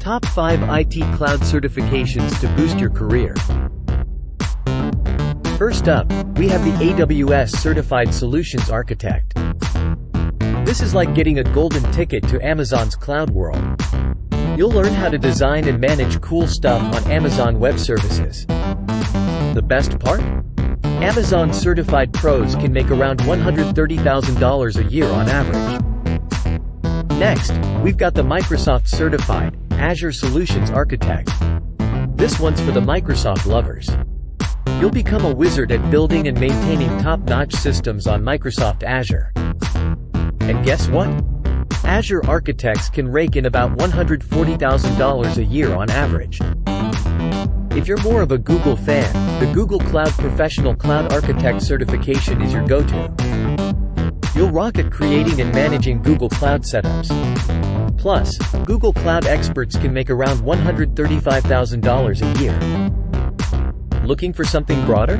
Top 5 IT Cloud Certifications to Boost Your Career. First up, we have the AWS Certified Solutions Architect. This is like getting a golden ticket to Amazon's cloud world. You'll learn how to design and manage cool stuff on Amazon Web Services. The best part? Amazon certified pros can make around $130,000 a year on average. Next, we've got the Microsoft Certified Azure Solutions Architect. This one's for the Microsoft lovers. You'll become a wizard at building and maintaining top-notch systems on Microsoft Azure. And guess what? Azure architects can rake in about $140,000 a year on average. If you're more of a Google fan, the Google Cloud Professional Cloud Architect certification is your go-to. You'll rock at creating and managing Google Cloud setups. Plus, Google Cloud experts can make around $135,000 a year. Looking for something broader?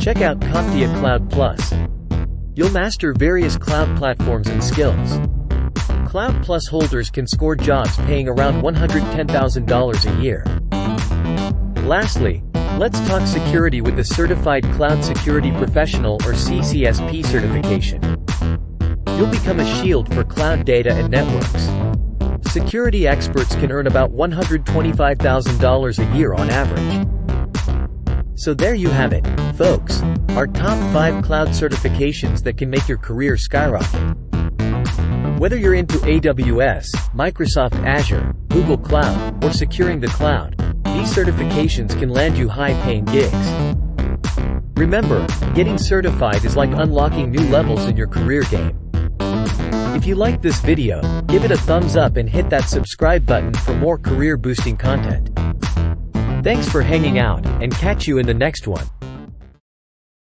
Check out Katya Cloud Plus. You'll master various cloud platforms and skills. Cloud Plus holders can score jobs paying around $110,000 a year. Lastly, let's talk security with the Certified Cloud Security Professional or CCSP certification. You'll become a shield for cloud data and networks. Security experts can earn about $125,000 a year on average. So there you have it, folks, our top 5 cloud certifications that can make your career skyrocket. Whether you're into AWS, Microsoft Azure, Google Cloud, or securing the cloud, these certifications can land you high-paying gigs. Remember, getting certified is like unlocking new levels in your career game. If you liked this video, give it a thumbs up and hit that subscribe button for more career-boosting content. Thanks for hanging out, and catch you in the next one.